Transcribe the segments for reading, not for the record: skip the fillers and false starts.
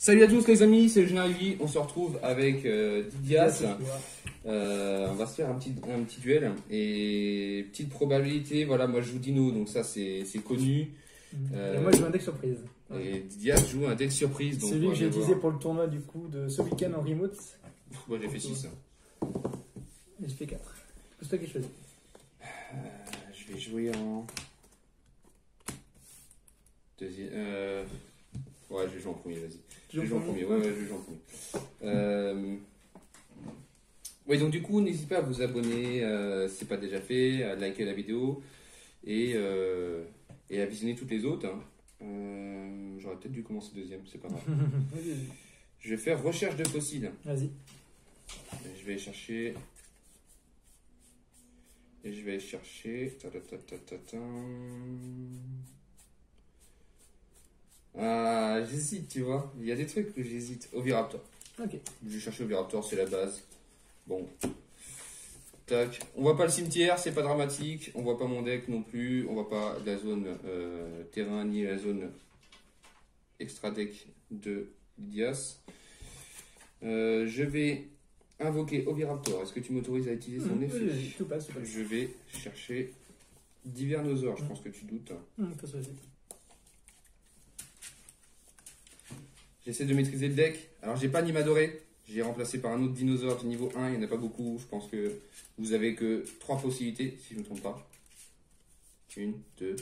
Salut à tous les amis, c'est le Général. On se retrouve avec Didias. On va se faire un petit duel et petite probabilité. Voilà, moi je joue Dino, donc ça c'est connu. Et moi je joue un deck surprise. Et Didias joue un deck surprise. C'est lui que j'ai utilisé pour le tournoi du coup de ce week-end en remote. Moi j'ai fait 6. Et j'ai fait 4. C'est toi qui choisis. Je vais jouer en deuxième. Ouais, je vais jouer en premier, vas-y. Je vais jouer en premier, ouais, je vais jouer en premier. Oui, donc du coup, n'hésitez pas à vous abonner, si ce n'est pas déjà fait, à liker la vidéo et à visionner toutes les autres. J'aurais peut-être dû commencer deuxième, c'est pas grave. Je vais faire recherche de fossiles. Vas-y. Je vais chercher. Et je vais chercher. Ah, j'hésite, tu vois. Il y a des trucs que j'hésite. Oviraptor. Ok. Je vais chercher Oviraptor, c'est la base. Bon. Tac. On voit pas le cimetière, c'est pas dramatique. On voit pas mon deck non plus. On voit pas la zone terrain ni la zone extra deck de Didias. Je vais invoquer Oviraptor. Est-ce que tu m'autorises à utiliser son effet? Oui, tout passe. Je vais chercher Divernosaur. Je pense que tu doutes. J'essaie de maîtriser le deck. Alors, j'ai pas Nimadoré. J'ai remplacé par un autre dinosaure de niveau 1. Il n'y en a pas beaucoup. Je pense que vous avez que 3 possibilités, si je ne me trompe pas. 1, 2.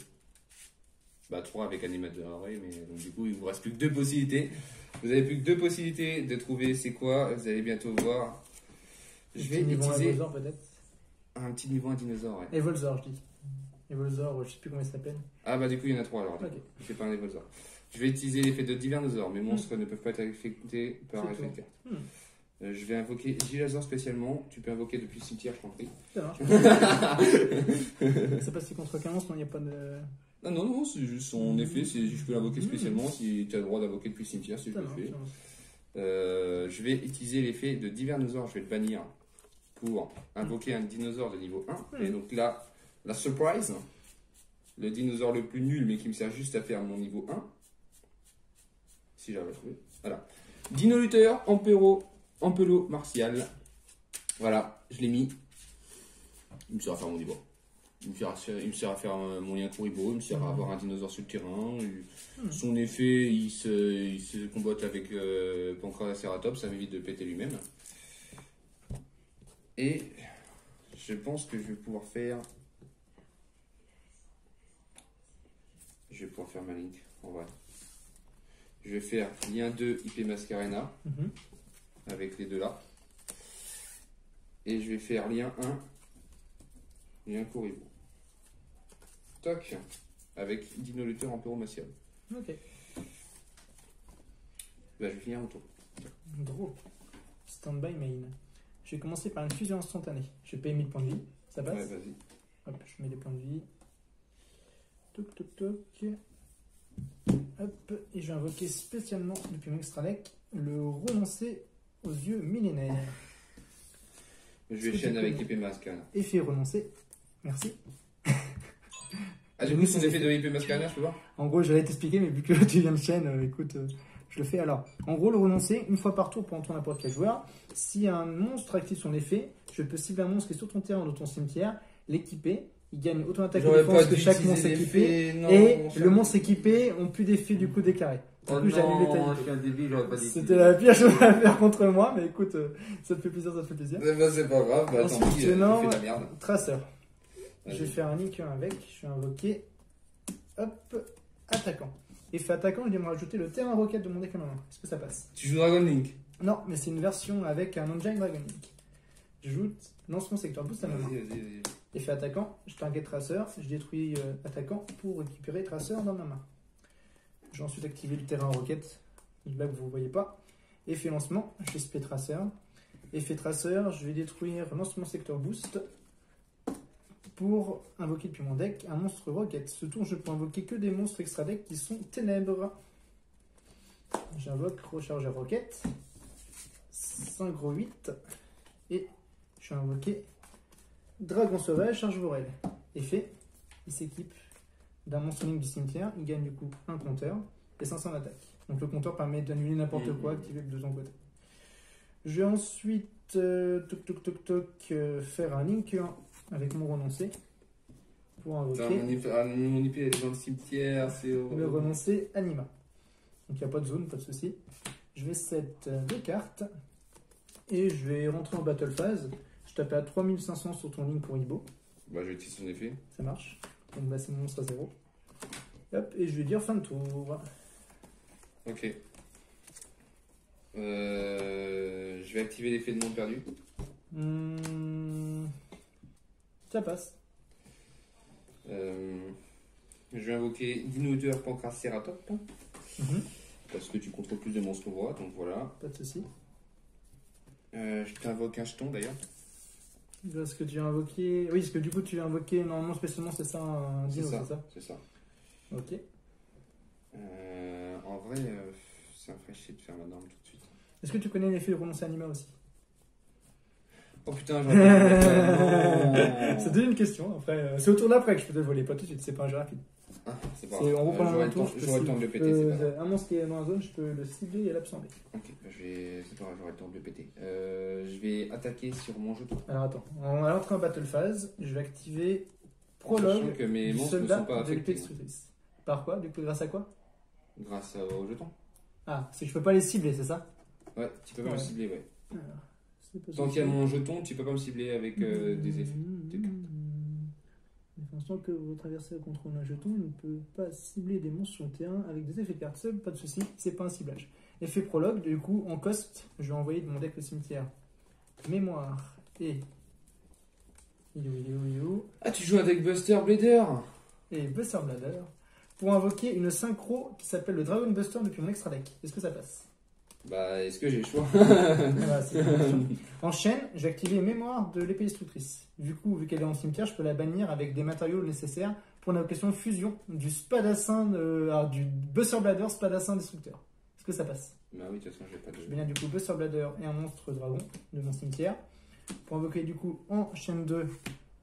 Bah, 3 avec Animadoré. Mais donc, du coup, il vous reste plus que 2 possibilités. Vous avez plus que 2 possibilités de trouver c'est quoi. Vous allez bientôt voir. Je vais utiliser un petit niveau 1 dinosaure. Ouais. Evolzor, je dis. Evolzor, je sais plus comment il s'appelle. Ah, bah, du coup, il y en a 3 alors. Okay. C'est pas un Evolzor. Je vais utiliser l'effet de Divernosaur. Mes monstres ne peuvent pas être affectés par effet de carte. Je vais invoquer Gilazor spécialement. Tu peux invoquer depuis le cimetière, je t'en prie. Ça marche. C'est passé contre 15, il n'y a pas de. Ah non, c'est juste son effet. Je peux l'invoquer spécialement si tu as le droit d'invoquer depuis le cimetière, si je le fais. Je vais utiliser l'effet de Divernosaur. Je vais le bannir pour invoquer un dinosaure de niveau 1. Et donc là, la surprise, le dinosaure le plus nul, mais qui me sert juste à faire mon niveau 1. Si j'arrive à trouver. Voilà. Dino lutteur, Ampelo martial. Voilà, je l'ai mis. Il me sert à faire mon niveau. Il me sert à faire mon lien Kuribo. Il me sert à avoir un dinosaure sur le terrain. Son effet, il se combatte avec Pancraceratops. Ça m'évite de péter lui-même. Et je pense que je vais pouvoir faire. Je vais pouvoir faire ma link en vrai. Je vais faire lien 2 IP Mascarena avec les deux là. Et je vais faire lien 1 lien Kuribo. Toc avec Dino Lutteur Emperor Martial. Ok. Bah, je vais finir mon tour. Drôle. Standby main. Je vais commencer par une fusion instantanée. Je vais payer 1000 points de vie. Ça passe? Ouais, vas-y. Hop, je mets des points de vie. Toc toc toc. Hop, et je vais invoquer spécialement depuis mon extra deck le renoncer aux yeux millénaires. Je vais chaîne avec IP Mascarena. Effet renoncer. Merci. Ah, du coup, son effet de IP Mascarena, je peux voir? En gros, j'allais t'expliquer, mais vu que tu viens de chaîne, écoute, je le fais. Alors, en gros, le renoncer, une fois par tour pour entendre n'importe quel joueur. Si un monstre active son effet, je peux cibler un monstre qui est sur ton terrain ou dans ton cimetière, l'équiper. Il gagne autant d'attaque et défense que chaque monstre équipé. Et le monstre équipé ont plus d'effet du coup déclaré. Du coup, j'ai annulé ta idée. C'était la pire chose à faire contre moi, mais écoute, ça te fait plaisir, ça te fait plaisir. C'est pas grave, bah, ensuite, tant pis, fais de la merde. Traceur. Je vais faire un Nick avec, je vais invoquer, hop, attaquant. Effet attaquant, je vais me rajouter le terrain roquette de mon deck à ma main. Est-ce que ça passe? Tu joues Dragon Link? Non, mais c'est une version avec un Engine Dragon Link. J'ajoute lancement secteur boost à ma main. Vas-y. Effet attaquant, je target traceur, je détruis attaquant pour récupérer traceur dans ma main. Je vais ensuite activer le terrain roquette, là que vous ne voyez pas. Effet lancement, je vais spé traceur. Effet traceur, je vais détruire lancement secteur boost pour invoquer depuis mon deck un monstre roquette. Ce tour, je peux invoquer que des monstres extra deck qui sont ténèbres. J'invoque rechargeur roquette, 5 gros 8 et je vais invoquer Dragon sauvage, charge vorel. Effet, il s'équipe d'un monstre link du cimetière, il gagne du coup un compteur et 500 d'attaque. Donc le compteur permet d'annuler n'importe quoi, activer de ton côté. Je vais ensuite faire un link 1 avec mon renoncé pour invoquer mon IP est dans le cimetière, c'est le renoncé Anima. Donc il n'y a pas de zone, pas de souci. Je vais set 2 cartes et je vais rentrer en battle phase. Je tape à 3500 sur ton ligne pour Ibo. Bah, je vais utiliser son effet. Ça marche. Donc bah, c'est mon monstre à 0. Hop, et je vais dire fin de tour. Ok. Je vais activer l'effet de monde perdu. Ça passe. Je vais invoquer Dinosaure Pancraceratops. Parce que tu contrôles plus de monstres voix, donc voilà. Pas de soucis. Je t'invoque un jeton d'ailleurs. Parce que tu as invoqué. Oui, parce que du coup tu as invoqué normalement spécialement, c'est ça, un dino, c'est ça? C'est ça. Ok. En vrai, c'est un frais chier de faire ma norme tout de suite. Est-ce que tu connais l'effet de renoncer Anima aussi? Oh putain, j'aurais C'était une question. Après, c'est autour d'après que je peux te voler, pas tout de suite, c'est pas un jeu rapide. Ah, c'est pas grave. En gros, pendant j'aurai un tour, le temps de le péter. C'est pas grave. un monstre qui est dans la zone, je peux le cibler et l'absorber. Ok, bah, c'est pas grave, j'aurai le temps de le péter. Je vais attaquer sur mon jeton. Alors attends, on va entrer en battle phase. Je vais activer prologue Sachant que mes du monstres ne soldat sont pas de l'épée affectés. destructrice. Par quoi? Du coup, grâce à quoi? Grâce au jeton. Ah, c'est que je peux pas les cibler, c'est ça? Ouais, tu peux pas me cibler, ouais. Alors, c'est pas Tant qu'il y a mon jeton, tu peux pas me cibler avec des effets. Tant que votre adversaire contrôle un jeton, il ne peut pas cibler des monstres sur le terrain avec des effets de carte sub, pas de soucis, c'est pas un ciblage. Effet prologue, du coup, en cost, je vais envoyer de mon deck au cimetière mémoire et. Ah, tu joues avec Buster Blader Et Buster Blader pour invoquer une synchro qui s'appelle le Dragon Buster depuis mon extra deck. Est-ce que ça passe? Bah, est-ce que j'ai le choix? Voilà, c'est en chaîne, j'ai activé mémoire de l'épée destructrice. Du coup, vu qu'elle est en cimetière, je peux la bannir avec des matériaux nécessaires pour une invocation de fusion du spadassin, du Buster Blader spadassin destructeur. Est-ce que ça passe? Bah oui, de toute façon, j'ai pas de. Je bannir du coup Buster Blader et un monstre dragon de mon cimetière. Pour invoquer du coup en chaîne 2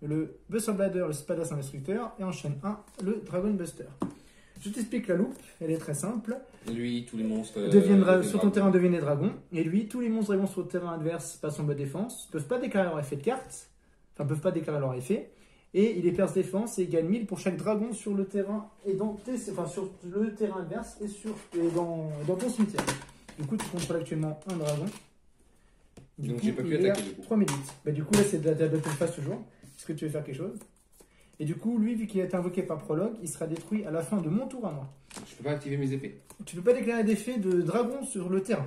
le Buster Blader, le spadassin destructeur, et en chaîne 1 le Dragon Buster. Je t'explique la loupe, elle est très simple. Lui, tous les monstres sur ton terrain deviennent des dragons. Et lui, tous les monstres dragons sur le terrain adverse passent en mode défense, peuvent pas déclarer leur effet de carte, enfin peuvent pas déclarer leur effet. Et il est perce défense et il gagne 1000 pour chaque dragon sur le terrain et sur le terrain adverse et dans ton cimetière. Du coup, tu contrôles actuellement un dragon. Donc j'ai pas pu attaquer du coup. 3008. Bah, du coup, là c'est de la battle phase toujours. Est-ce que tu veux faire quelque chose? Et du coup, lui, vu qu'il a été invoqué par prologue, il sera détruit à la fin de mon tour à moi. Je peux pas activer mes effets. Tu peux pas déclarer d'effet de dragon sur le terrain.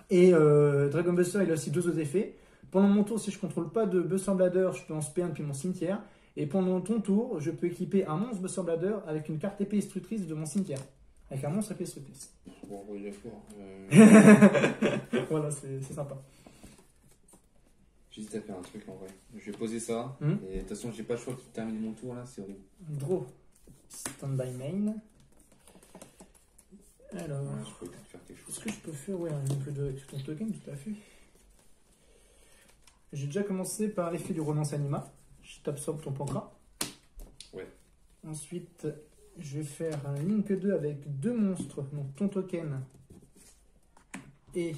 Et Dragon Buster, il a aussi 2 autres effets. Pendant mon tour, si je contrôle pas de Buster Blader, je peux en spé un depuis mon cimetière. Et pendant ton tour, je peux équiper un monstre Buster Blader avec une carte épée destructrice de mon cimetière. Avec un monstre épée destructrice. Bon, oui, d'accord. Voilà, c'est sympa. J'hésite à faire un truc en vrai. Je vais poser ça. Et de toute façon, j'ai pas le choix de terminer mon tour là, c'est horrible. Draw. Standby main. Alors. Ouais, je peux peut-être faire quelque chose. Est-ce que je peux faire un peu de avec ton token? Tout à fait. J'ai déjà commencé par l'effet du renonce anima. Je t'absorbe ton pancra. Ouais. Ensuite, je vais faire un link 2 avec 2 monstres, donc ton token et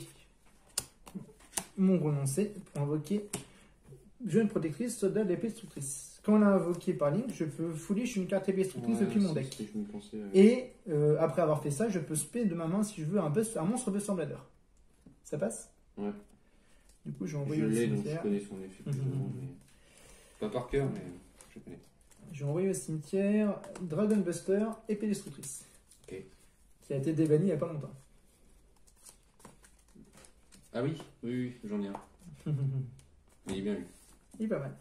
mon renoncé pour invoquer jeune protectrice, soldat de l'épée destructrice. Quand on l'a invoqué par link, je peux foolish une carte épée destructrice depuis mon deck. Et après avoir fait ça, je peux spé de ma main si je veux un monstre Buster Blader. Ça passe? Ouais. Du coup, je vais envoyer je au l'ai, donc cimetière. je connais son effet plus ou moins, mais... Pas par cœur, mais je connais. Je vais envoyer au cimetière Dragon Buster, épée destructrice. Ok. Qui a été débanni il n'y a pas longtemps. Ah oui, oui, j'en ai un. Mais il est bien lui. Il est pas mal.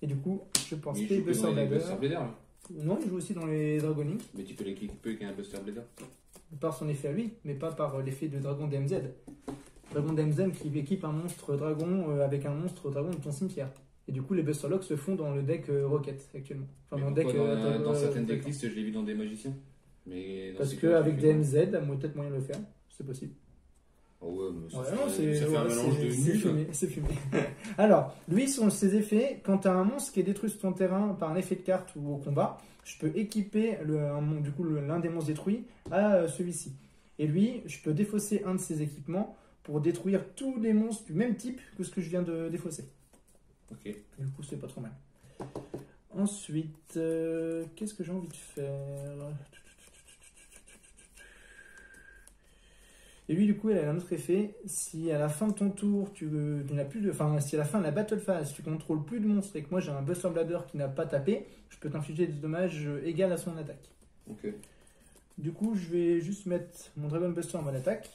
Et du coup, je pense Mais que il joue que Buster dans les Blader. Buster Blader, lui. Non, il joue aussi dans les Dragonic. Mais tu peux l'équiper avec un Buster Blader. Par son effet à lui, mais pas par l'effet de Dragon DMZ. Dragon DMZ qui équipe un monstre dragon avec un monstre dragon de ton cimetière. Et du coup, les Buster Locks se font dans le deck Rocket actuellement. Enfin, Mais dans le deck. dans certaines decklists, je l'ai vu dans des magiciens. Mais parce qu'avec DMZ, il y a peut-être moyen de le faire. C'est possible. Oh ouais, mais ça, Ouais, non, ça fait un mélange de nul. C'est fumé. Alors, lui, sur ses effets, quand tu as un monstre qui est détruit sur ton terrain par un effet de carte ou au combat, je peux équiper l'un des monstres détruits à celui-ci. Et lui, je peux défausser un de ses équipements pour détruire tous les monstres du même type que ce que je viens de défausser. Ok. Et du coup, c'est pas trop mal. Ensuite, qu'est-ce que j'ai envie de faire? Et lui, du coup, elle a un autre effet. Si à la fin de ton tour, tu n'as plus de. Enfin, si à la fin de la battle phase, tu contrôles plus de monstres et que moi j'ai un Buster Blader qui n'a pas tapé, je peux t'infliger des dommages égaux à son attaque. Ok. Du coup, je vais juste mettre mon Dragon Buster en mode attaque.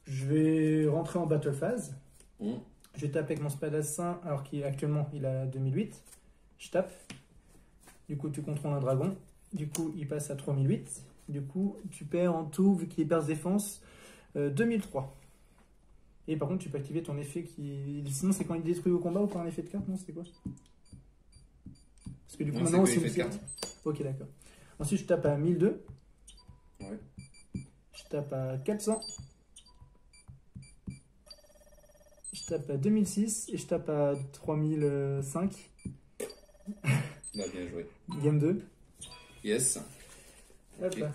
Je vais rentrer en battle phase. Je tape avec mon spadassin, alors qu'actuellement il a 2008. Je tape. Du coup, tu contrôles un dragon. Du coup, il passe à 3008. Du coup, tu perds en tout, vu qu'il est perce défense, 2003. Et par contre, tu peux activer ton effet qui. Sinon, c'est quand il détruit au combat ou par un effet de carte? Non, c'est quoi? Parce que du coup, non, maintenant, c'est effet de carte. Ok, d'accord. Ensuite, je tape à 1002. Ouais. Je tape à 400. Je tape à 2006 et je tape à 3005. Bah, bien joué. Game 2. Yes. Hop Ok. là.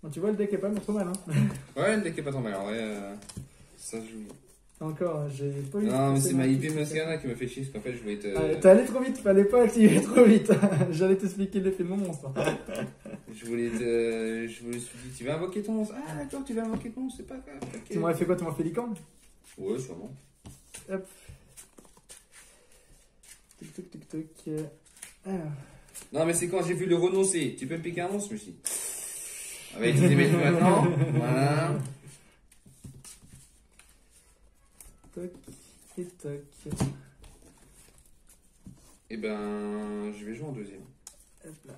Bon, tu vois, le deck est pas trop mal. Hein. Ouais, le deck est pas trop mal. En vrai, ça joue. Encore, j'ai pas eu. Non, mais c'est ma IP Mascana qui me fait chier parce qu'en fait, je voulais te. Ah, t'es allé trop vite, fallait pas activer trop vite. J'allais t'expliquer l'effet de mon monstre. Je voulais te. Je me suis dit, tu vas invoquer ton monstre. Ah, d'accord, tu vas invoquer ton monstre, c'est pas grave. Ok. Tu m'aurais fait quoi? Tu m'aurais fait licorne? Ouais, sûrement. Hop. Tic toc tic toc. Alors. Non, mais c'est quand j'ai vu le renoncer. Tu peux me piquer un monstre, je me suis dit. On va utiliser mes trucs maintenant. Voilà. Toc et toc. Et ben, je vais jouer en deuxième. Hop là.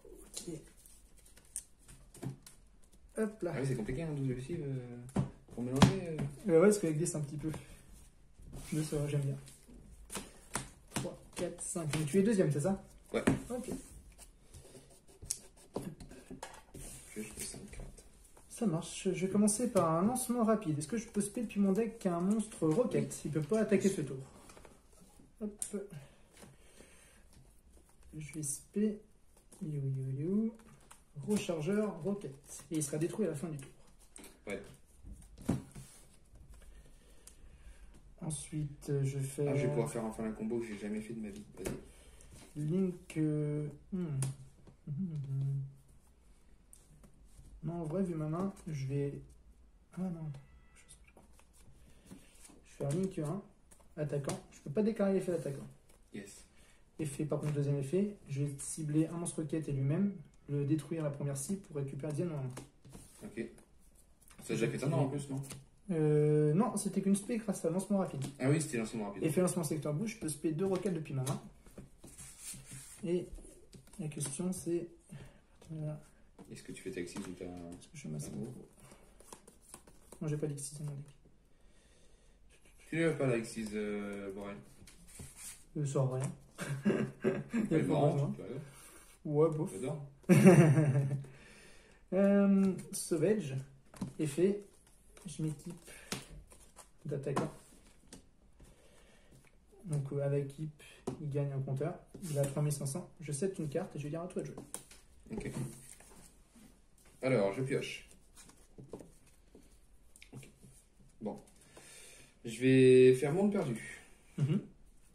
Ok. Hop là. Ah oui, c'est compliqué, hein, 12 lessive pour mélanger. Ouais, parce qu'elle glisse un petit peu. Je le saurais, j'aime bien. 3, 4, 5. Donc tu es deuxième, c'est ça? Ouais. Ok. Je vais jeter 5 cartes. Ça marche. Je vais commencer par un lancement rapide. Est-ce que je peux spé depuis mon deck un monstre roquette? Il peut pas attaquer ce tour. Hop. Je vais spé. Rechargeur roquette. Et il sera détruit à la fin du tour. Ouais. Ensuite, je fais. Ah, je vais pouvoir faire enfin un combo que j'ai jamais fait de ma vie. Vas-y. Link. Non, en vrai, vu ma main, je vais. Ah non. Je fais un Link 1, attaquant. Je peux pas déclarer l'effet d'attaquant. Yes. Effet, par contre, deuxième effet, je vais cibler un monstre roquette et lui-même, le détruire à la première cible pour récupérer la deuxième en main. Ok. Ça a déjà fait ça, non, en plus, non? Non, c'était qu'une spé grâce à lancement rapide. Ah oui, c'était lancement rapide. Effet lancement secteur bouche, je peux spé 2 roquettes depuis ma main. Et la question c'est. Voilà. Est-ce que tu fais ta Xyz ou ta. Est-ce que je masse un gros? Non, j'ai pas d'Xyz dans mon deck. Tu n'as pas la Xyz, Borel? Ça sert à rien. Ouais, bon, Ouais, bof. j'adore. Sauvage, effet, je m'équipe d'attaquant. Donc à l'équipe, il gagne un compteur. Il a 3500. Je set une carte et je vais dire à toi de jouer. Ok. Alors, je pioche. Ok. Bon. Je vais faire monde perdu.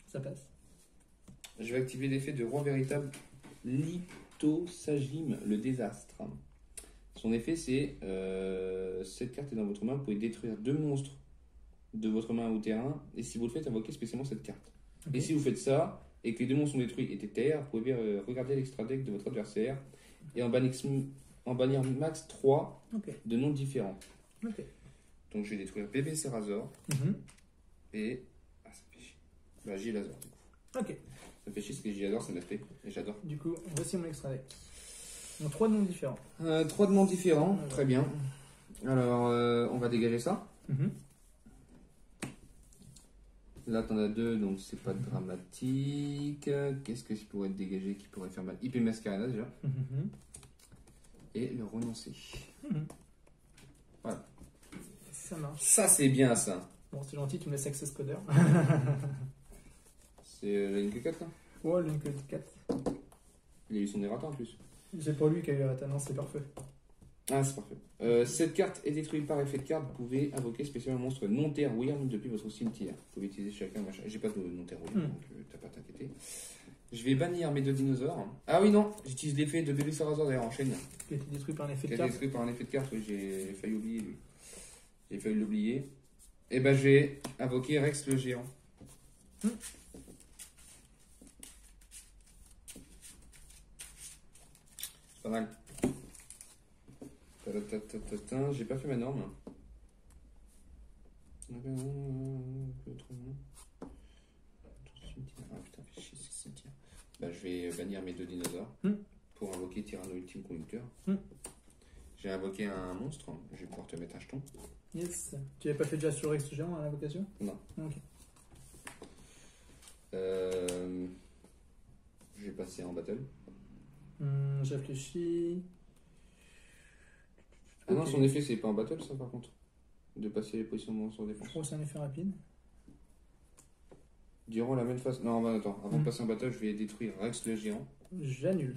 Ça passe. Je vais activer l'effet de roi véritable Lithosagim, le désastre. Son effet, c'est cette carte est dans votre main, vous pouvez détruire 2 monstres de votre main au terrain, et si vous le faites, invoquez spécialement cette carte. Okay. Et si vous faites ça, et que les 2 monstres sont détruits et terre, vous pouvez regarder l'extra deck de votre adversaire et en bannir max 3 de noms différents. Okay. Donc je vais détruire bébé Serrazor et. Ah, ça fait chier. Bah, Gilazor, du coup. Ok. Ça fait chier parce que Gilazor, c'est l'aspect, et j'adore. Du coup, voici mon extra deck. Donc 3 noms différents. 3 noms différents, très bien. Alors, on va dégager ça. Là, t'en as 2, donc c'est pas dramatique. Qu'est-ce que je pourrais te dégager qui pourrait faire mal? IP Mascarena déjà. Et le renoncer. Voilà. Ça marche. Ça, c'est bien ça. Bon, c'est gentil, tu me laisses access coder. C'est la ligne 4 là? Ouais, Link 4. Il a eu son errata en plus. C'est pour lui qui a eu la tendance, c'est parfait. Ah, c'est parfait. Cette carte est détruite par effet de carte. Vous pouvez invoquer spécialement un monstre non-terre weird depuis votre cimetière. Vous pouvez utiliser chacun machin. J'ai pas de non-terre weird, donc t'as pas à t'inquiéter. Je vais bannir mes 2 dinosaures. Ah oui, non, j'utilise l'effet de bébé Sarazor d'ailleurs en chaîne. Qui a été détruit par un effet de Qui a été carte. détruit par un effet de carte, oui, j'ai failli oublier lui. J'ai failli l'oublier. Et ben, je vais invoquer Rex le géant. C'est pas mal. J'ai pas fait ma norme. Ah putain, fais chier, c'est cimetière. Bah, je vais bannir mes 2 dinosaures pour invoquer Tyranno Ultime Conducteur. J'ai invoqué un monstre, je vais pouvoir te mettre un jeton. Yes. Tu avais pas fait déjà sur Rex géant à l'invocation? Non. Ok. Je vais passer en battle. Je réfléchis. Ah non, son effet c'est pas en battle ça par contre. De passer les positions de monstre en défense. Je crois que c'est un effet rapide. Durant la même phase. Non, bah, attends, avant de passer en battle, je vais détruire Rex le géant. J'annule.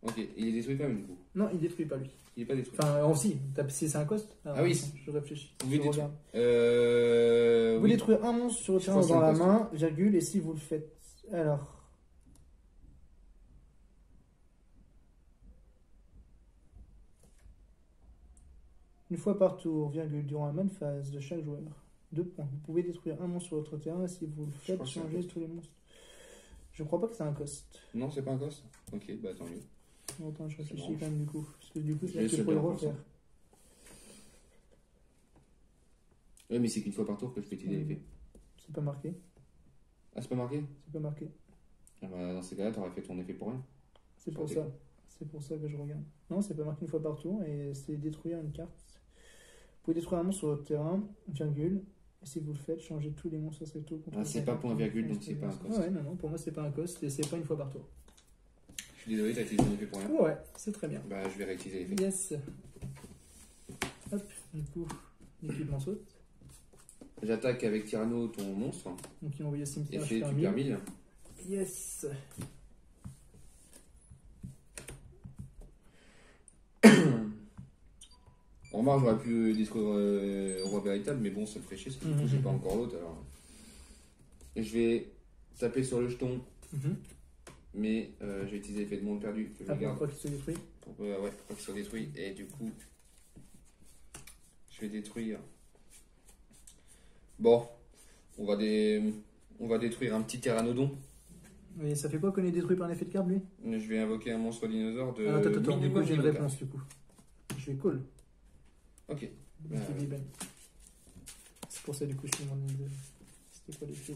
Ok, il est détruit quand même du coup. Non, il détruit pas lui. Il est pas détruit. Enfin, aussi, si c'est un cost. Ah oui. Attends, je réfléchis. Vous pouvez Je regarde. Vous oui. détruisez un monstre sur le terrain pense dans que la c'est un main, virgule, et si vous le faites. Alors. Une fois par tour, virgule, durant la même phase de chaque joueur. 2 points. Vous pouvez détruire un monstre sur votre terrain et si vous le faites, crois que c'est un changer cost. tous les monstres. Je crois pas que c'est un cost. Non, c'est pas un cost. Ok, bah tant mieux. Attends, je réfléchis marrant. quand même du coup. Parce que du coup, Je c'est là laisse que tu le peux le bien refaire. Ouais, mais c'est qu'une fois par tour que je peux utiliser l'effet. C'est pas marqué. Ah, c'est pas marqué? C'est pas marqué. Ah bah, dans ces cas-là, t'aurais fait ton effet pour rien. C'est pour ça. C'est pour ça que je regarde. Non, c'est pas marqué une fois par tour et c'est détruire une carte. Vous pouvez détruire un monstre sur votre terrain, virgule. Et si vous le faites, changez tous les monstres à tout contre. Ah, c'est pas point virgule, donc c'est pas un cost. Ouais, non, pour moi c'est pas un cost et c'est pas une fois par tour. Je suis désolé, t'as utilisé ton effet pour rien. Ouais, c'est très bien. Bah, je vais réutiliser l'effet. Yes. Hop, du coup, l'équipement saute. J'attaque avec Tyranno ton monstre. Donc il envoie au cimetière. Effet, je tu perds perds 1000. 1000. Yes. Remarque, j'aurais pu détruire Roi Véritable, mais bon, ça me ferait chier, parce que du coup, j'ai pas encore l'autre, alors. Et je vais taper sur le jeton, mais je vais utiliser l'effet de monde perdu, que je Ah, pour garde. pas qu'il se détruit. Ouais, pour pas qu'il soit détruit, et du coup, je vais détruire. Bon, on va détruire un petit Pteranodon. Mais ça fait quoi qu'on est détruit par un effet de carte lui? Je vais invoquer un monstre dinosaure de. Attends, du coup minimum j'ai une niveau réponse du coup. Je vais call. Ok. C'est pour ça du coup je te demande de. C'était quoi l'effet?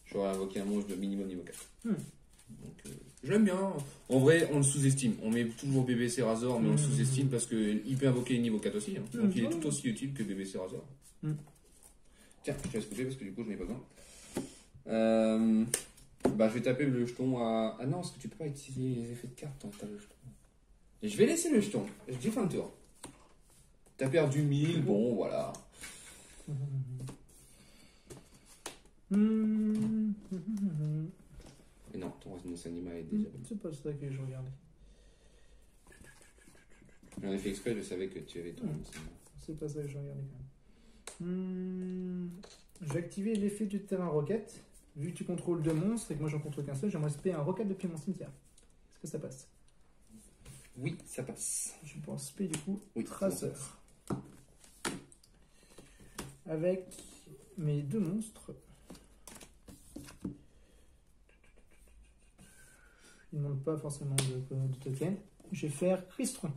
J'aurais invoqué un monstre de minimum niveau 4. Donc, je l'aime bien. En vrai, on le sous-estime. On met toujours BBC Razor, mais on le sous-estime parce qu'il peut invoquer le niveau 4 aussi. Hein. Donc il est tout aussi utile que BBC Razor. Tiens, je te laisse couper parce que du coup, je n'ai pas besoin. Bah, je vais taper le jeton à. Ah non, parce que tu peux pas utiliser les effets de carte tant que t'as le jeton. Et je vais laisser le jeton. Je dis fin de tour. T'as perdu 1000, bon, voilà. Et non, ton Resonance Anima est déjà bon. C'est pas ça que je regardais. J'en ai fait exprès, je savais que tu avais ton. C'est pas ça que je regardais quand même. Je vais activer l'effet du terrain roquette. Vu que tu contrôles 2 monstres et que moi j'en contrôle qu'un seul, j'aimerais spé un roquette depuis mon cimetière. Est-ce que ça passe? Oui, ça passe. Je pense spé du coup Oui, traceur. Avec mes 2 monstres. Ils ne demandent pas forcément de token. Je vais faire Cristron.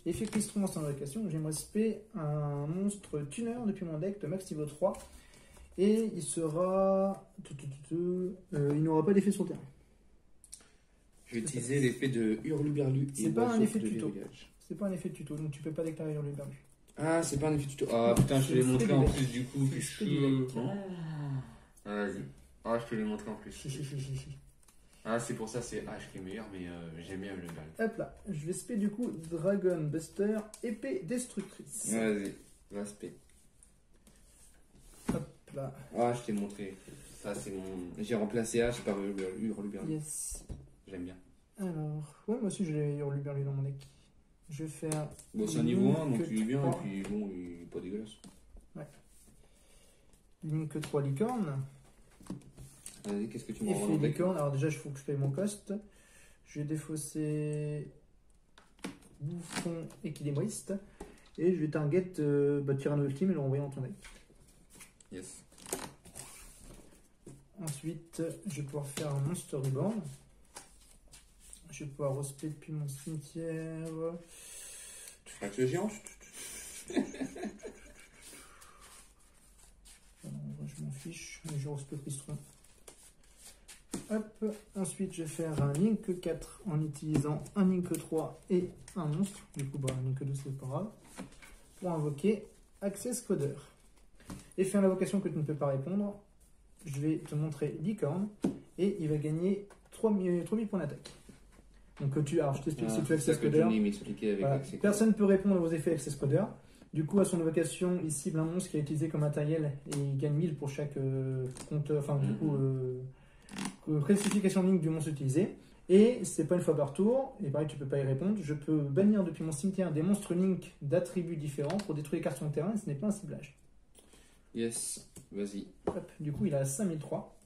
Effet Cristron sans invocation. J'aimerais spé un monstre tuner depuis mon deck de max niveau 3. Et il sera. Il n'aura pas d'effet sur le terrain. Je vais utiliser l'effet de Hurluberlu. C'est pas un effet de tuto. C'est pas un effet de tuto, donc tu peux pas déclarer Hurluberlu. Ah, c'est pas un effet tuto. Ah putain, je te l'ai montré en plus du coup. C'est Vas-y. Ah, je te l'ai montré en plus. Ah, c'est pour ça, c'est H qui est meilleur, mais j'aime bien Hurluberlu. Hop là, je vais spé du coup Dragon Buster, épée destructrice. Vas-y, va spé. Hop là. Ah, je t'ai montré. Ça, c'est mon. J'ai remplacé H par Hurluberlu. Yes. J'aime bien. Alors, ouais, moi aussi j'ai Hurluberlu dans mon deck. Je vais faire. Bon, c'est un niveau 1, donc Link il est bien, 3. et puis bon, il est pas dégueulasse. Link 3 licorne. Allez, qu'est-ce que tu m'as Effet rendu licorne. Alors, déjà, il faut que je paye mon cost. Je vais défausser Bouffon équilibriste. Et je vais target Tyranno Ultime et le renvoyer en ton deck. Yes. Ensuite, je vais pouvoir faire un Monster Reborn. Je vais pouvoir respect depuis mon cimetière. Tu feras que le géant. Je m'en fiche. Je respect Cristron. Hop. Ensuite, je vais faire un Link 4 en utilisant un Link 3 et un monstre. Du coup, un Link 2, c'est pas grave. Pour invoquer Access Coder. Et faire l'invocation que tu ne peux pas répondre. Je vais te montrer Licorne. Et il va gagner 3000 points d'attaque. Donc, alors, je t'explique si tu as Access Coder. Voilà. Personne ne peut répondre aux effets Access Coder. Du coup, à son invocation, il cible un monstre qui est utilisé comme matériel et il gagne 1000 pour chaque compteur. Enfin, du coup, classification de ligne du monstre utilisé. Et c'est pas une fois par tour. Et pareil, tu peux pas y répondre. Je peux bannir depuis mon cimetière des monstres Link d'attributs différents pour détruire les cartes sur le terrain. Et ce n'est pas un ciblage. Yes, vas-y. Du coup, il a 5003.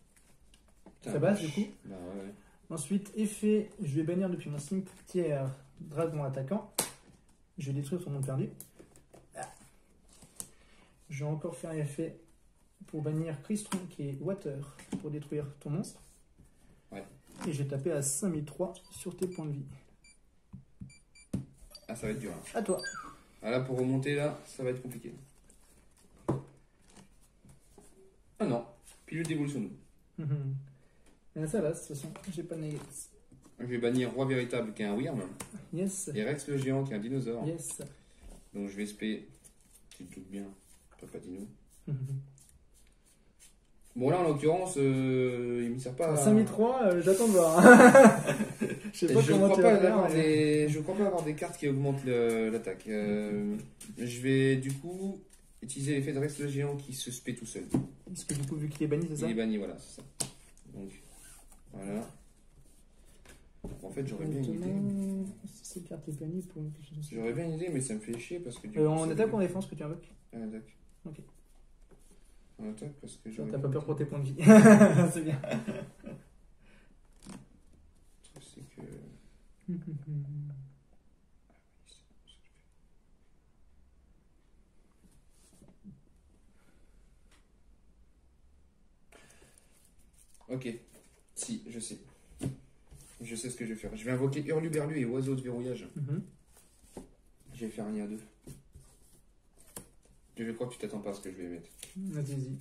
Putain, Sa base, du coup. Bah ouais. Ensuite, effet, je vais bannir depuis mon cimetière dragon attaquant. Je vais détruire son monde perdu. Je vais encore faire un effet pour bannir Cristron qui est Water pour détruire ton monstre. Ouais. Et je vais taper à 5003 sur tes points de vie. Ah, ça va être dur là. À toi. Ah là, pour remonter là, ça va être compliqué. Ah non, pile d'évolution. Ça va, de toute façon, j'ai pas de négatif. Je vais bannir Roi Véritable qui est un Wyrm. Yes. Et Rex le Géant qui est un dinosaure. Yes. Donc je vais spé. Tu te doutes bien. Papa Dino. Bon là en l'occurrence, il me sert pas à... 5003, j'attends de voir. Je sais pas comment tu vas faire. Je crois pas avoir des cartes qui augmentent l'attaque. Je vais du coup utiliser l'effet de Rex le Géant qui se spé tout seul. Parce que du coup, vu qu'il est banni, c'est ça? Il est banni, voilà, c'est ça. Donc voilà. En fait, j'aurais bien une idée. Si cette carte est bannie pour une chose. J'aurais bien une idée, mais ça me fait chier parce que du en attaque ou en défense que tu invoques? En attaque. Ok. En attaque parce que j'aurais. T'as pas peur pour tes points de vie. C'est bien. Le truc, c'est que. Ok. Si, je sais. Je sais ce que je vais faire. Je vais invoquer Hurluberlu et Oiseau de verrouillage. Je vais faire un lien 2. Je crois que tu t'attends pas à ce que je vais mettre. Vas-y.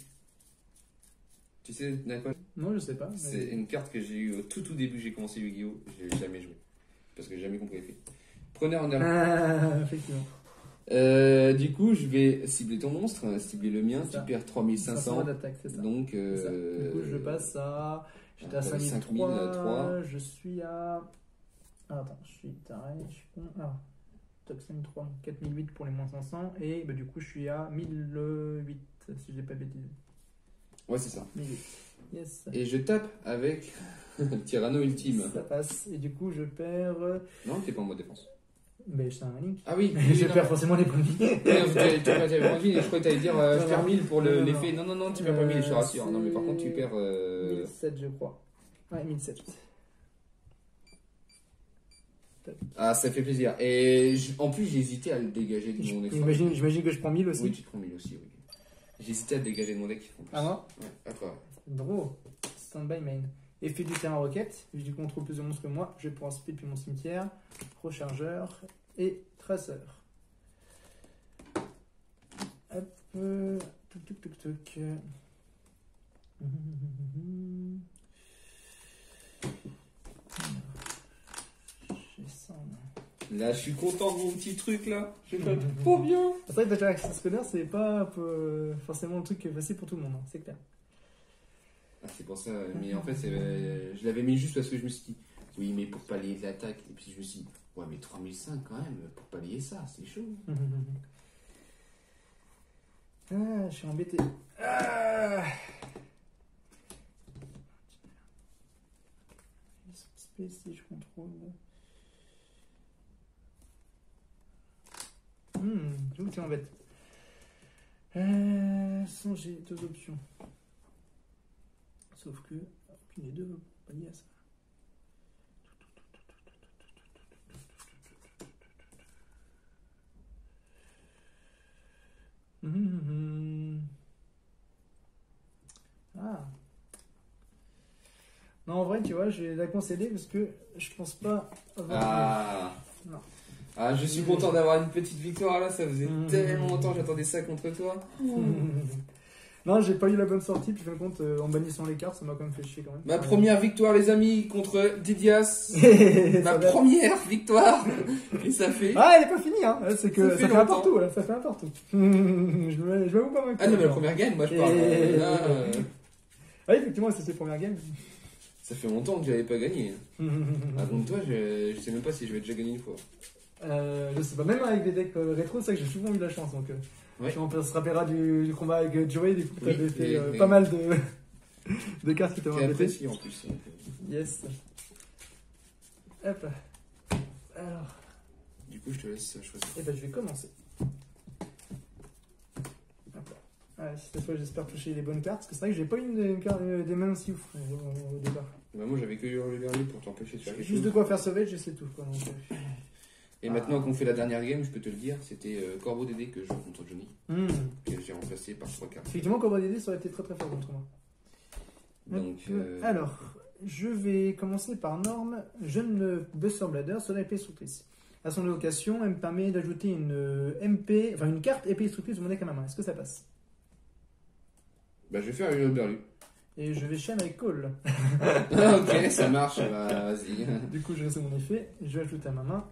Tu sais, d'accord? Non, je sais pas. C'est une carte que j'ai eue au tout début, j'ai commencé Yu-Gi-Oh! J'ai jamais joué. Parce que j'ai jamais compris l'effet. Prenez en allant. Ah, effectivement. Du coup, je vais cibler ton monstre, cibler le mien, tu perds 3500. d'attaque, c'est ça. Donc, Du coup, je passe à. J'étais à 5003. 5003. Je suis à. Ah, attends, je suis taré. Je suis con. Ah, top 5003. 4008 pour les moins 500. Et du coup, je suis à 1008, si je n'ai pas bêtise. Ouais, c'est ça. 1008. Yes. Et je tape avec Tyranno Ultime. Ça passe. Et du coup, je perds. Non, t'es pas en mode défense. Ben, c'est un link. Ah oui, Je perds forcément les points de vie. Tu perds envie, je crois que t'allais dire je perds 1000 pour l'effet. Non, tu perds pas 1000, je te rassure. Non, mais par contre, tu perds. 1007, je crois. Ouais, 1007. Ah, ça fait plaisir. Et en plus, j'ai hésité à le dégager de mon effort. J'imagine que je prends 1000 aussi. Oui, tu prends 1000 aussi, oui. J'ai hésité à le dégager de mon deck. En plus. Ah, moi? Ouais, à toi. Draw. Stand-by main. Effet du terrain roquette. Vu du contrôle plus de monstres que moi, je vais pouvoir split depuis mon cimetière. Rechargeur et traceur. Hop. Tuc. Là, je suis content de mon petit truc là. Je vais trop bien. C'est vrai que la Access Coder, c'est pas forcément le truc facile pour tout le monde, hein, c'est clair. Ah, c'est pour ça. Mais en fait, je l'avais mis juste parce que je me suis dit, oui, mais pour pallier de l'attaque. Et puis je me suis dit, ouais, mais 3005 quand même, pour pallier ça, c'est chaud. Ah, je suis embêté. Ah. fais si je contrôle. J'avoue que tu m'embêtes. Sans j'ai 2 options. Sauf que aucune des deux va pas lier à ça. Ah. Non, en vrai, tu vois, je vais la concéder parce que je pense pas avoir. Non. Ah, je suis content d'avoir une petite victoire là, ça faisait tellement longtemps que j'attendais ça contre toi. Non, j'ai pas eu la bonne sortie, puis fin de compte, en bannissant les cartes, ça m'a quand même fait chier quand même. Ma première victoire, les amis, contre Didias. Ma première victoire. Et ça fait. Ah, elle est pas finie, hein. C'est que ça fait un partout, là. Ça fait un partout. Je m'avoue pas mal. Ah non, mais la première game, moi je parle. Ah, effectivement, c'est ses premières games. Ça fait longtemps que j'avais pas gagné. Ah, donc toi, je sais même pas si je vais déjà gagner une fois. Je sais pas, même avec des decks rétro, c'est ça que j'ai souvent eu de la chance. Donc, ouais. on se rappellera du combat avec Joey, du coup, tu avais fait pas mal de cartes qui t'avaient embêté. Apprécié en plus. Yes. Hop. Alors. Du coup, je te laisse choisir. Et ben, je vais commencer. Ouais, cette fois, j'espère toucher les bonnes cartes, parce que c'est vrai que j'ai pas une carte des mains aussi ouf au départ. Bah, moi, j'avais que Hurluberlu pour t'empêcher de faire quelque chose. Juste de quoi faire sauver, je sais tout. Quoi, donc, et maintenant qu'on fait la dernière game, je peux te le dire, c'était Corbeau Dédé que je joue contre Johnny. Que j'ai remplacé par 3 cartes. Effectivement, Corbeau Dédé, ça aurait été très très fort contre moi. Donc, alors, je vais commencer par Norme. Jeune Buster Blader sur la épée instructrice. À son évocation, elle me permet d'ajouter une MP, enfin une carte épée instructrice de mon deck à ma main. Est-ce que ça passe? Bah, je vais faire Hurluberlu. Et je vais chaîne avec Call. Ok, ça marche, bah vas-y. Du coup, je laisse mon effet. Je vais ajouter à ma main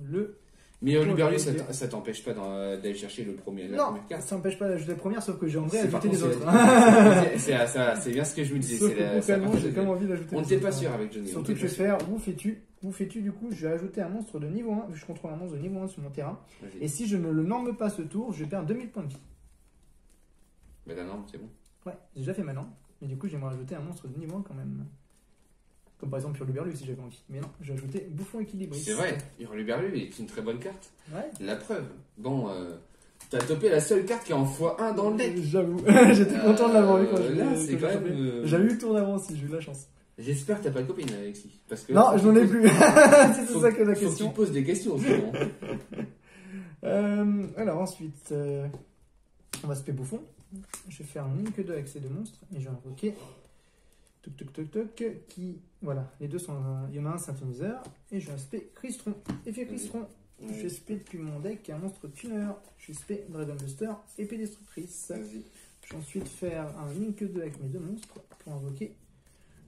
le. Mais Hurluberlu, ça t'empêche pas d'aller chercher la première carte. Ça m'empêche pas d'ajouter la première, sauf que j'ai en vrai ajouté les autres. C'est bien ce que je me disais. J'ai quand même envie d'ajouter. On n'était pas sûr avec Johnny. Surtout que je vais faire où fais-tu, du coup, je vais ajouter un monstre de niveau 1, vu que je contrôle un monstre de niveau 1 sur mon terrain. Et si je ne le norme pas ce tour, je perds 2000 points de vie. Bah la norme, c'est bon. Ouais, j'ai déjà fait ma norme. Mais du coup, j'aimerais rajouter un monstre de niveau 1 quand même. Comme par exemple Hurluberlu si j'avais envie. Mais non, j'ai ajouté Bouffon équilibriste. C'est vrai, Hurluberlu est une très bonne carte. Ouais. La preuve. Bon, t'as topé la seule carte qui est en x1 dans le deck. J'avoue, j'étais content de l'avoir eu quand c'est quand même. J'avais eu le tour d'avance si j'ai eu de la chance. J'espère que t'as pas de copine, Alexis. Parce que non, je n'en ai plus. C'est ça que la question. Faut que tu poses des questions, sinon. Alors ensuite, on va se payer Bouffon. Je vais faire un ligne que 2 avec ces deux monstres et je vais invoquer qui, voilà, les deux sont, il y en a un synthoniseur et je vais spé Crystron. Effet Crystron, je vais spé depuis mon deck un monstre tuner, je vais spé Dragon Buster, épée destructrice. Je vais ensuite faire un ligne que 2 avec mes deux monstres pour invoquer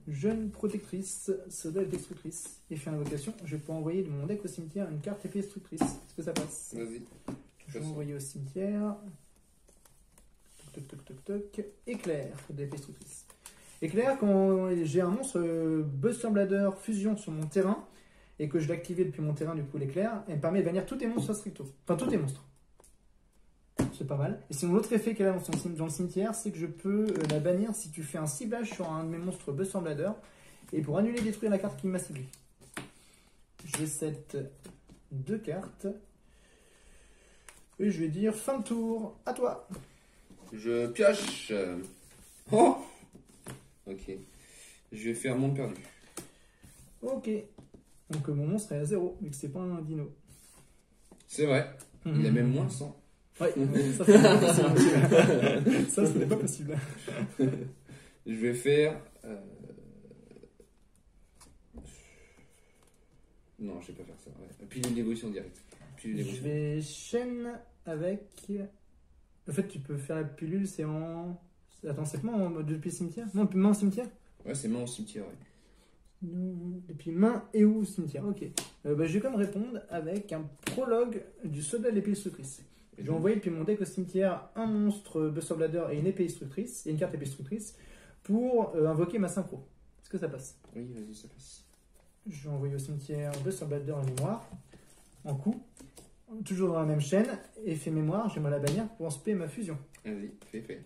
Jeune Protectrice, Soda Destructrice. Et faire l'invocation, je vais pouvoir envoyer de mon deck au cimetière une carte épée destructrice. Est-ce que ça passe? Vas-y. Je vais envoyer au cimetière. Éclair d'épée destructrice. Éclair, quand j'ai un monstre Buster Blader fusion sur mon terrain et que je l'ai activé depuis mon terrain, du coup l'éclair, elle me permet de bannir tous tes monstres stricto. Enfin, tous tes monstres. C'est pas mal. Et sinon, l'autre effet qu'elle a dans le cimetière, c'est que je peux la bannir si tu fais un ciblage sur un de mes monstres Buster Blader et pour annuler détruire la carte qui m'a ciblé. Je vais set 2 cartes et je vais dire fin de tour. À toi. Je pioche. Oh. Ok. Je vais faire monde perdu. Ok. Donc mon monstre est à 0, vu que c'est pas un dino. C'est vrai. Il a même moins 100. Ouais, ça c'est pas possible. Ça, ce n'est pas possible. Je vais faire... Non, je vais pas faire ça. Ouais. Pilule d'évolution directe. Je vais chaîne avec... En fait, tu peux faire la pilule, c'est en... Attends, c'est pas depuis cimetière? Non, depuis main au cimetière? Ouais, c'est main au cimetière, ouais. Non, depuis main et où cimetière? Ok. Je vais quand même répondre avec un prologue du Soda de l'épée destructrice. Je vais envoyer depuis mon deck au cimetière un monstre Buster Blader et une épée destructrice, et une carte épée destructrice, pour invoquer ma synchro. Est-ce que ça passe? Oui, vas-y, ça passe. Je vais envoyer au cimetière Buster Blader en mémoire, en coup. Toujours dans la même chaîne, effet mémoire, j'aimerais la bannir pour en spé ma fusion. Vas-y, fais.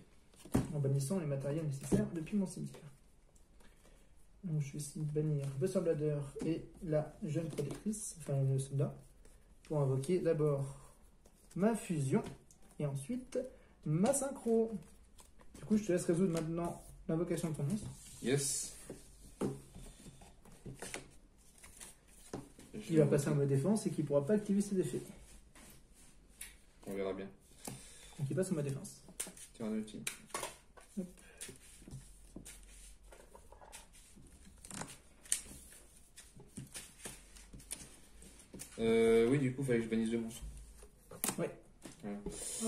En bannissant les matériels nécessaires depuis mon cimetière. Donc, je vais essayer de bannir Buster Blader et la jeune protectrice, enfin le soldat, pour invoquer d'abord ma fusion et ensuite ma synchro. Du coup, je te laisse résoudre maintenant l'invocation de ton monstre. Yes. Il va passer en mode défense et qui ne pourra pas activer ses effets. On verra bien. Donc il passe en mode défense. Tiens, un ultime. Hop. Oui, du coup, il fallait que je bannisse le monstre. Ouais. Voilà.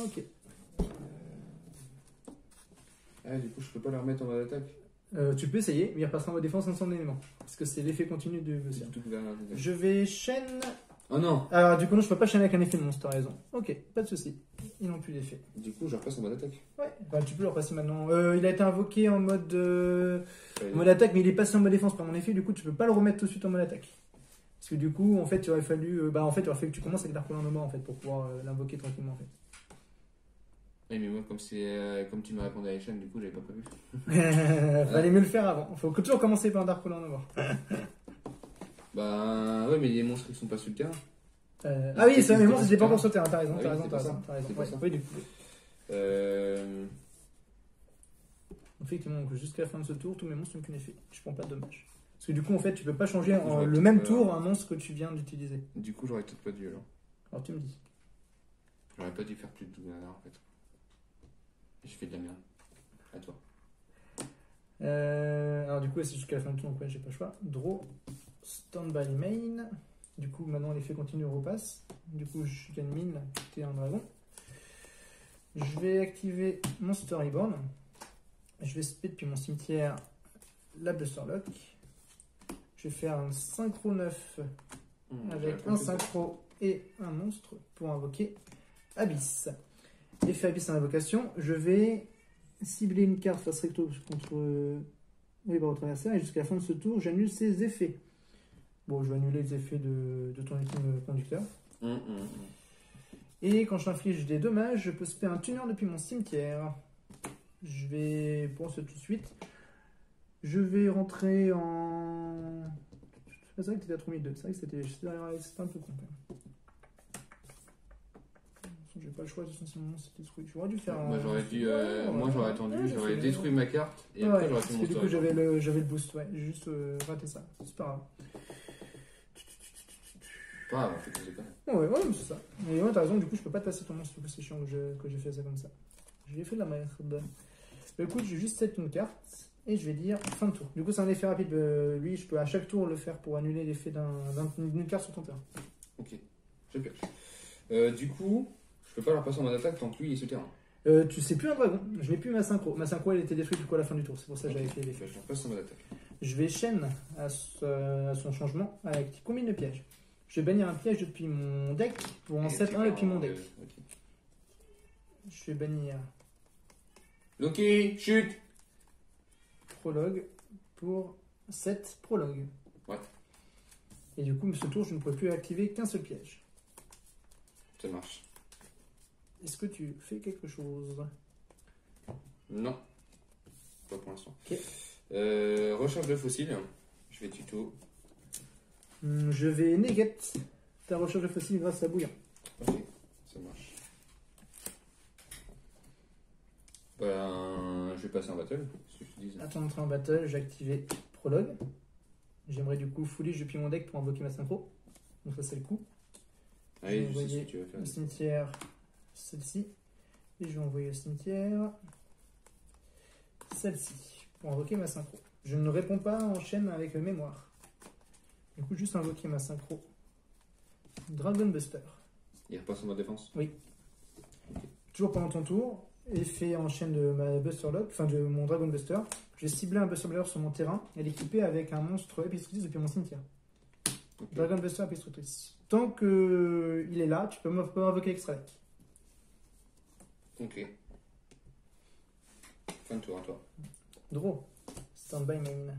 Ok. Ah, du coup, je peux pas la remettre en mode attaque. Tu peux essayer, mais il repassera en mode défense instantanément. Parce que c'est l'effet continu de Buster. Tout vers l'attaque. Je vais chaîne. Oh non. Alors du coup, non, je peux pas chaîner avec un effet de monstre, t'as raison. Ok, pas de soucis. Ils n'ont plus d'effet. Du coup, je repasse en mode attaque. Ouais, bah, tu peux le repasser maintenant. Il a été invoqué en mode, Ouais, en mode attaque, mais il est passé en mode défense par mon effet, du coup, tu peux pas le remettre tout de suite en mode attaque. Parce que du coup, en fait, il aurait fallu. il aurait fallu que tu commences avec Dark Lord en fait, pour pouvoir l'invoquer tranquillement en fait. Oui, mais moi, comme tu m'as répondu à la chaîne, du coup, j'avais pas prévu. Fallait mieux le faire avant. Faut toujours commencer par Dark Lord. Bah, ouais, mais les monstres, ils sont pas sur le terrain. Ah oui, c'est mais moi, c'était pas encore sur le terrain, t'as raison, Ah oui, t'as raison, c'est t'as pour raison. ça. T'as raison. C'est pour Ouais, ça. oui, du coup. Euh... Effectivement, donc jusqu'à la fin de ce tour, tous mes monstres n'ont qu'un effet. Je prends pas de dommage. Parce que du coup, en fait, tu peux pas changer Du coup, j'aurais le peut-être même pas- tour un monstre que tu viens d'utiliser. Du coup, j'aurais peut-être pas dû alors. Alors tu me dis. J'aurais pas dû faire plus de tout en fait. J'ai fait de la merde. À toi. Alors du coup, c'est jusqu'à la fin du tour, donc ouais, j'ai pas le choix. Draw, standby main. Du coup, maintenant l'effet continu repasse. Du coup, je gagne mine, t'es un dragon. Je vais activer mon Storyborn. Je vais split depuis mon cimetière la Buster Lock. Je vais faire un synchro 9 avec un synchro et un monstre pour invoquer Abyss. Effet Abyss en invocation, je vais cibler une carte face recto contre votre adversaire et jusqu'à la fin de ce tour, j'annule ses effets. Bon, je vais annuler les effets de ton ultime conducteur. Et quand j'inflige des dommages, je peux spare un tuner depuis mon cimetière. Je vais, pour ce tout de suite, je vais rentrer en... C'est vrai que t'étais à 3002, c'est vrai que c'était un peu con quand même. J'ai pas le choix, de toute façon, c'est détruit. J'aurais dû faire Moi, j'aurais dû. Moi, j'aurais attendu, ouais, j'aurais fait- détruit ma carte et Ouais, après, j'aurais parce fait que mon du coup, story. j'avais le boost, ouais. J'ai juste raté ça. C'est pas grave. Pas grave, c'est pas grave. Ouais, ouais, c'est ça. Mais ouais, t'as raison, du coup, je peux pas te passer ton monstre, du coup, c'est chiant que j'ai fait ça comme ça. J'ai fait de la merde. Bah, écoute, je vais juste set une carte et je vais dire fin de tour. Du coup, c'est un effet rapide. Lui, je peux à chaque tour le faire pour annuler l'effet d'une carte sur ton terrain. Ok, je pioche. Du coup, je peux pas leur passer en mode attaque tant que lui il est sur le terrain. Tu sais plus un dragon, je n'ai plus ma synchro. Ma synchro, elle était détruite du coup à la fin du tour, c'est pour ça que j'avais Ok, fait l'effet. je leur passe en mode attaque. Je vais chaîne à son changement avec combien de pièges. Je vais bannir un piège depuis mon deck pour en Et set tu un fais depuis mon deck. ok. Je vais bannir Loki, chute. prologue pour 7 prologue. Ouais. Et du coup, ce tour, je ne pourrai plus activer qu'un seul piège. Ça marche. Est-ce que tu fais quelque chose? Non. Pas pour l'instant. Ok. Recherche de fossiles. Je vais tuto. Je vais negate ta recherche de fossiles grâce à Bouillon. Ok, ça marche. Ben, je vais passer en battle. Ce que je te dis. À ton entrée en battle, j'ai activé prologue. J'aimerais du coup foolish depuis mon deck pour invoquer ma synchro. Donc ça c'est le coup. Allez, je vais je sais ce envoyer que tu vas faire. au cimetière celle-ci. Et je vais envoyer au cimetière celle-ci pour invoquer ma synchro. Je ne réponds pas en chaîne avec mémoire. Du coup, juste invoquer ma synchro. Dragon Buster. Il repasse en mode défense. Toujours pendant ton tour, effet en chaîne de ma Buster Lock, enfin de mon Dragon Buster. Je vais cibler un Buster Blader sur mon terrain et l'équiper avec un monstre épistrutrice depuis mon cimetière. Ok. Dragon Buster épistrutrice. Tant que il est là, tu peux m'invoquer extra deck. Ok. Fin de tour à toi. Draw. Standby main.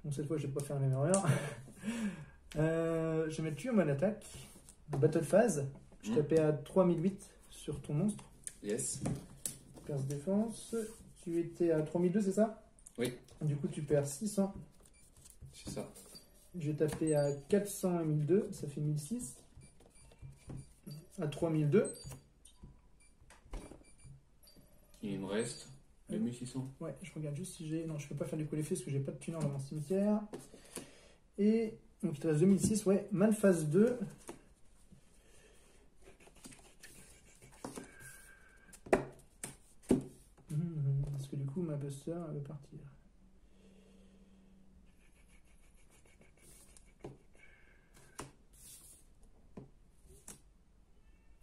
Bon, cette fois, je vais pas faire la même erreur. Je vais mettre tu en mode attaque. Battle phase. Je tapais à 3008 sur ton monstre. Yes. Perce défense. Tu étais à 3002, c'est ça? Oui. Du coup, tu perds 600. C'est ça. Je vais taper à 400 et 1002, ça fait 1006. À 3002. Il me reste 2600. Ouais, je regarde juste si j'ai... Non, je ne peux pas faire du coup l'effet parce que j'ai pas de tuner dans mon cimetière. Et donc il te reste 2006, ouais. Man phase 2. Parce que du coup, ma buster, elle va partir.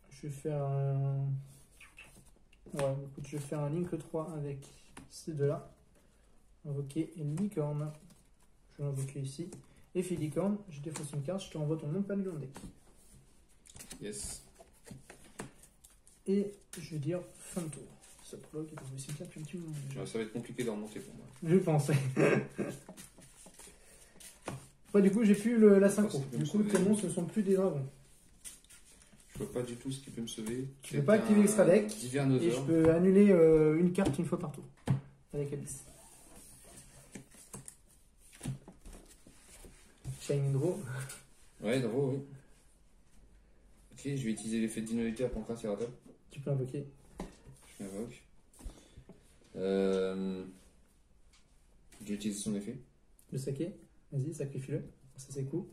Je vais faire un... Ouais, écoute, je vais faire un Link 3 avec ces deux-là. Invoquer licorne. Je vais l'invoquer ici. Et licorne, je défausse une carte, je te renvoie ton nom de panneau deck. Yes. Et je vais dire fin de tour. Ça prologue et dans le cimetière depuis un petit moment déjà. Ça va être compliqué de remonter pour moi. Je pensais. Ouais, du coup, j'ai plus la synchro. Du coup, tes monstres ne sont plus des dragons. Je vois pas du tout ce qui peut me sauver. Je peux pas activer l'extra deck. Divernosaur. Et je peux annuler une carte une fois par tour. Avec Abyss. Shining Draw. Ouais, Draw, oui. Ok, je vais utiliser l'effet de Dino-Éther pour Triceratops. Tu peux invoquer. Je m'invoque. J'ai utilisé son effet. Le saké. Vas-y, sacrifie-le. Ça, c'est cool.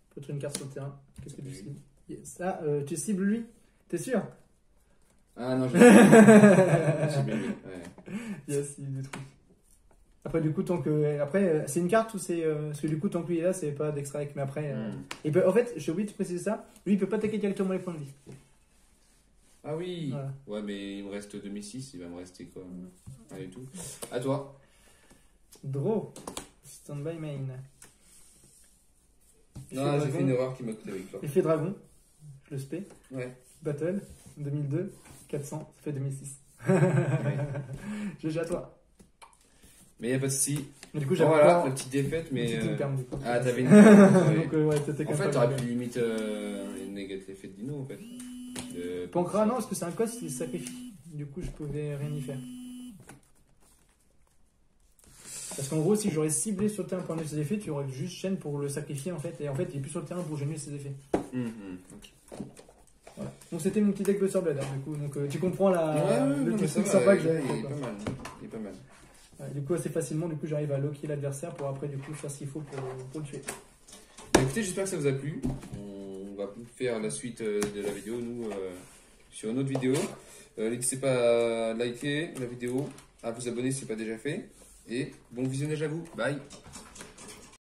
Peut-être une carte sur le terrain. Qu'est-ce que tu cibles? Yes. Ah, tu cibles lui? T'es sûr? Ah non, j'ai ciblé lui. Ouais. Yes, il détruit. Après, du coup, tant que. Après, c'est une carte ou c'est. Parce que du coup, tant que lui est là, c'est pas d'extra deck. Mais après. Il peut... En fait, j'ai oublié de préciser ça. Lui, il peut pas attaquer directement les points de vie. Ah oui. Voilà. Ouais, mais il me reste 2006. Il va me rester quoi? Rien du tout. À toi. Draw. Standby main. Non, j'ai fait une erreur qui m'a coûté la victoire. Effet dragon. Je le spé. Ouais. Battle. 2002. 400. Ça fait 2006. GG à toi. Mais il n'y a pas de souci. Du coup, Bon, voilà, la petite défaite, mais. Du coup. Ah, t'avais une carte. Donc, ouais, t'étais En fait, t'aurais pu limite négatif l'effet de Dino en fait. Pancra, non, parce que c'est un cost, il se sacrifie. Du coup, je pouvais rien y faire. Parce qu'en gros, si j'aurais ciblé sur le terrain pour annuler ses effets, tu aurais juste chaîne pour le sacrifier en fait. Et en fait, il est plus sur le terrain pour gêner ses effets. Okay. Voilà. Donc, c'était mon petit deck de Blade, hein, du coup. Donc, tu comprends le petit truc va, sympa que j'avais il fait. est pas mal. Il est pas mal. Ouais, du coup, assez facilement, du coup, j'arrive à locker l'adversaire pour après, du coup, faire ce qu'il faut pour le tuer. Écoutez, j'espère que ça vous a plu. On va faire la suite de la vidéo, nous, sur une autre vidéo. N'hésitez pas à liker la vidéo, à vous abonner si ce n'est pas déjà fait. Et bon visionnage à vous. Bye.